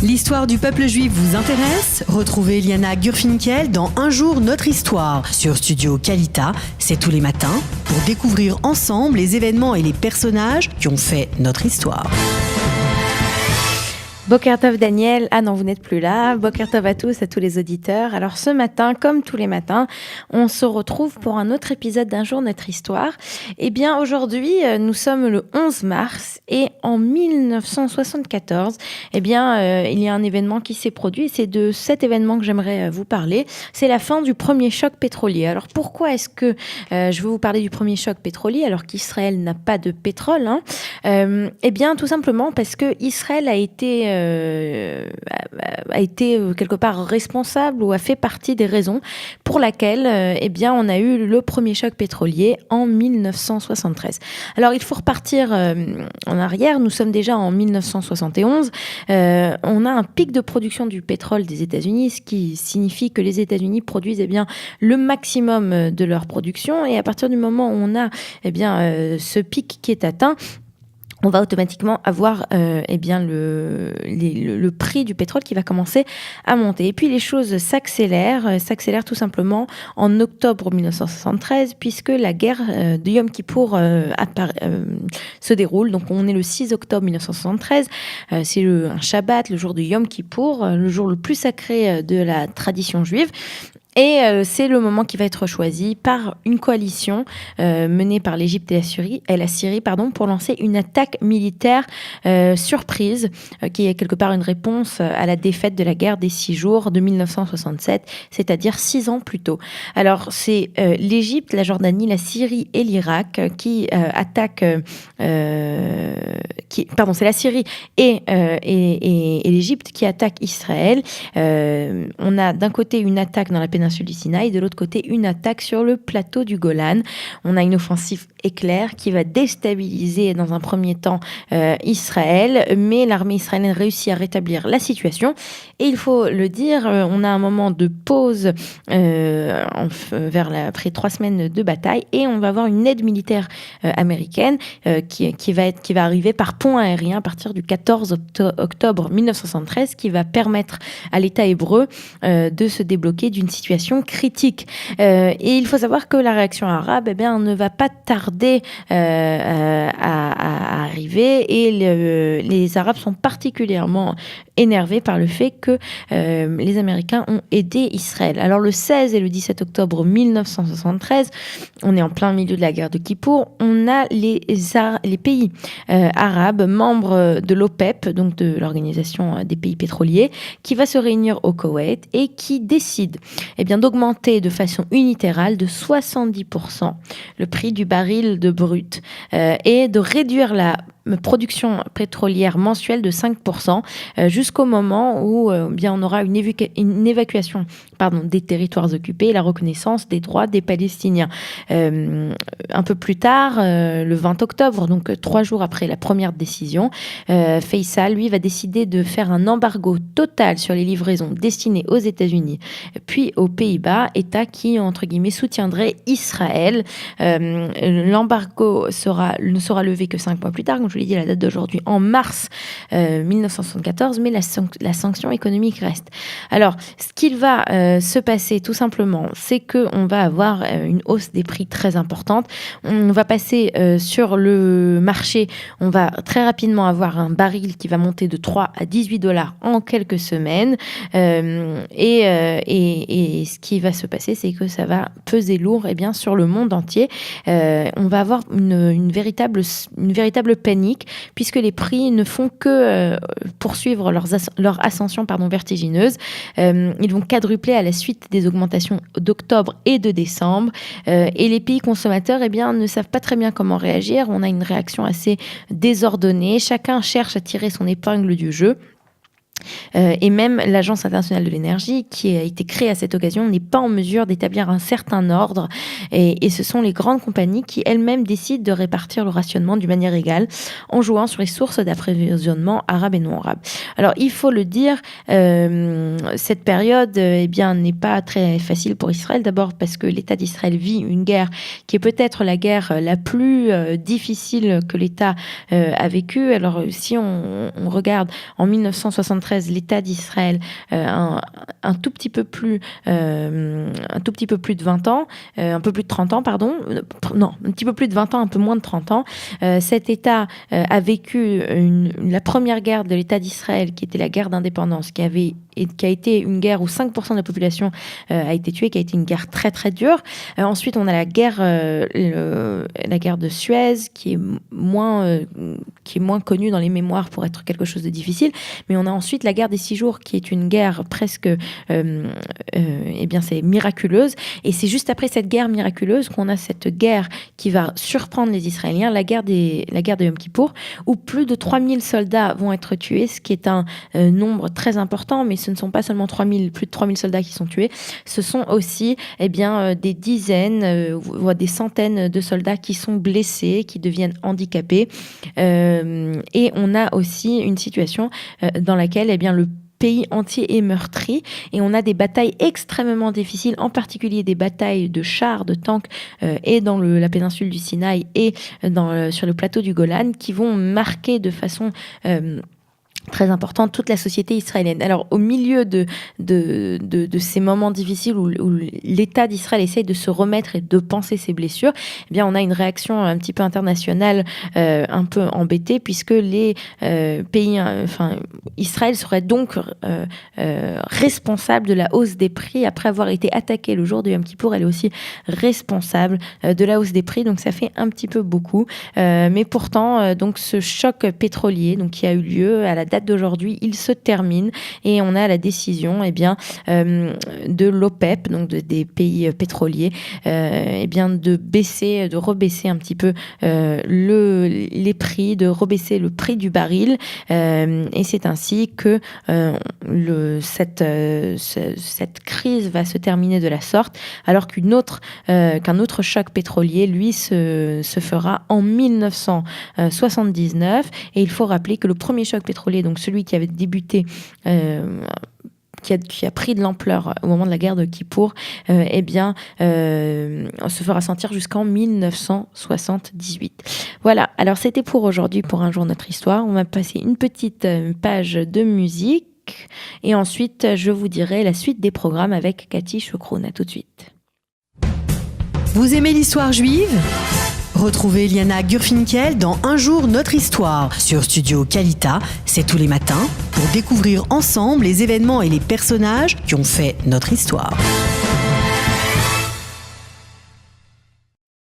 L'histoire du peuple juif vous intéresse? Retrouvez Liana Gurfinkel dans Un jour notre histoire sur Studio Kalita. C'est tous les matins pour découvrir ensemble les événements et les personnages qui ont fait notre histoire. Boker Tov Daniel, ah non vous n'êtes plus là, Boker Tov à tous les auditeurs. Alors ce matin, comme tous les matins, on se retrouve pour un autre épisode d'Un jour notre histoire. Eh bien aujourd'hui, nous sommes le 11 mars et en 1974, eh bien il y a un événement qui s'est produit et c'est de cet événement que j'aimerais vous parler. C'est la fin du premier choc pétrolier. Alors pourquoi est-ce que je veux vous parler du premier choc pétrolier alors qu'Israël n'a pas de pétrole Eh bien tout simplement parce que Israël a été quelque part responsable ou a fait partie des raisons pour laquelle eh bien on a eu le premier choc pétrolier en 1973. Alors il faut repartir en arrière, nous sommes déjà en 1971, on a un pic de production du pétrole des États-Unis, ce qui signifie que les États-Unis produisent eh bien le maximum de leur production et à partir du moment où on a eh bien ce pic qui est atteint, on va automatiquement avoir eh bien le prix du pétrole qui va commencer à monter. Et puis les choses s'accélèrent tout simplement en octobre 1973 puisque la guerre de Yom Kippour se déroule. Donc on est le 6 octobre 1973, c'est un Shabbat, le jour de Yom Kippour, le jour le plus sacré de la tradition juive. Et c'est le moment qui va être choisi par une coalition menée par l'Égypte et la Syrie pour lancer une attaque militaire surprise qui est quelque part une réponse à la défaite de la guerre des 6 jours de 1967, c'est-à-dire 6 ans plus tôt. Alors c'est l'Égypte, la Jordanie, la Syrie et l'Irak qui attaquent... c'est la Syrie et l'Égypte qui attaquent Israël. On a d'un côté une attaque dans la péninsule du Sinaï, de l'autre côté une attaque sur le plateau du Golan. On a une offensive éclair qui va déstabiliser dans un premier temps Israël, mais l'armée israélienne réussit à rétablir la situation. Et il faut le dire, on a un moment de pause après 3 semaines de bataille et on va avoir une aide militaire américaine qui va arriver par pont aérien à partir du 14 octobre 1973 qui va permettre à l'État hébreu de se débloquer d'une situation critique. Et il faut savoir que la réaction arabe ne va pas tarder à arriver et les Arabes sont particulièrement énervés par le fait que les Américains ont aidé Israël. Alors le 16 et le 17 octobre 1973, on est en plein milieu de la guerre de Kippour, on a les pays arabes, membres de l'OPEP, donc de l'Organisation des pays pétroliers, qui va se réunir au Koweït et qui décide d'augmenter de façon unilatérale de 70% le prix du baril de brut et de réduire la production pétrolière mensuelle de 5% jusqu'au moment où on aura une évacuation des territoires occupés et la reconnaissance des droits des Palestiniens. Un peu plus tard, le 20 octobre, donc 3 jours après la première décision, Faisal, lui, va décider de faire un embargo total sur les livraisons destinées aux États-Unis puis aux Pays-Bas, État qui, entre guillemets, soutiendrait Israël. L'embargo ne sera levé que 5 mois plus tard, comme je vous l'ai dit, la date d'aujourd'hui, en mars 1974, mais la sanction économique reste. Alors, ce qu'il va se passer, tout simplement, c'est qu'on va avoir une hausse des prix très importante. On va passer sur le marché, on va très rapidement avoir un baril qui va monter de 3 à 18 dollars en quelques semaines. Et ce qui va se passer, c'est que ça va peser lourd sur le monde entier. On va avoir une véritable panique puisque les prix ne font que poursuivre leur ascension vertigineuse. Ils vont quadrupler à la suite des augmentations d'octobre et de décembre. Et les pays consommateurs ne savent pas très bien comment réagir. On a une réaction assez désordonnée. Chacun cherche à tirer son épingle du jeu. Et même l'Agence internationale de l'énergie, qui a été créée à cette occasion, n'est pas en mesure d'établir un certain ordre. Et ce sont les grandes compagnies qui elles-mêmes décident de répartir le rationnement d'une manière égale en jouant sur les sources d'approvisionnement arabes et non arabes. Alors, il faut le dire, cette période n'est pas très facile pour Israël. D'abord parce que l'État d'Israël vit une guerre qui est peut-être la guerre la plus difficile que l'État a vécue. Alors, si on regarde en 1973, l'État d'Israël un tout petit peu plus de 20 ans, un peu plus de 30 ans, pardon. Non, un petit peu plus de 20 ans, un peu moins de 30 ans. Cet État a vécu la première guerre de l'État d'Israël, qui était la guerre d'indépendance, qui a été une guerre où 5% de la population a été tuée, qui a été une guerre très très dure. Ensuite, on a la guerre de Suez, qui est moins connue dans les mémoires pour être quelque chose de difficile. Mais on a ensuite la guerre des 6 jours, qui est une guerre presque, c'est miraculeuse. Et c'est juste après cette guerre miraculeuse qu'on a cette guerre qui va surprendre les Israéliens, la guerre de Yom Kippour, où plus de 3000 soldats vont être tués, ce qui est un nombre très important, mais ce ne sont pas seulement plus de 3000 soldats qui sont tués, ce sont aussi des dizaines, voire des centaines de soldats qui sont blessés, qui deviennent handicapés. Et on a aussi une situation dans laquelle le pays entier est meurtri et on a des batailles extrêmement difficiles, en particulier des batailles de chars, de tanks et dans la péninsule du Sinaï et sur le plateau du Golan, qui vont marquer de façon très importante toute la société israélienne. Alors, au milieu de ces moments difficiles où l'État d'Israël essaye de se remettre et de penser ses blessures, on a une réaction un petit peu internationale un peu embêtée, puisque les Israël serait donc responsable de la hausse des prix. Après avoir été attaqué le jour de Yom Kippour, elle est aussi responsable de la hausse des prix, donc ça fait un petit peu beaucoup. Mais pourtant, donc ce choc pétrolier qui a eu lieu à la date d'aujourd'hui, il se termine et on a la décision de l'OPEP, donc des pays pétroliers, de rebaisser un petit peu les prix, de rebaisser le prix du baril, et c'est ainsi que cette crise va se terminer de la sorte, alors qu'un autre choc pétrolier, lui, se fera en 1979, et il faut rappeler que le premier choc pétrolier, donc celui qui avait débuté, qui a pris de l'ampleur au moment de la guerre de Kippour, se fera sentir jusqu'en 1978. Voilà, alors c'était pour aujourd'hui, pour Un jour notre histoire. On va passer une petite page de musique et ensuite je vous dirai la suite des programmes avec Cathy Chocroun. À tout de suite. Vous aimez l'histoire juive ? Retrouvez Liana Gurfinkel dans Un jour notre histoire sur Studio Kalita, c'est tous les matins, pour découvrir ensemble les événements et les personnages qui ont fait notre histoire.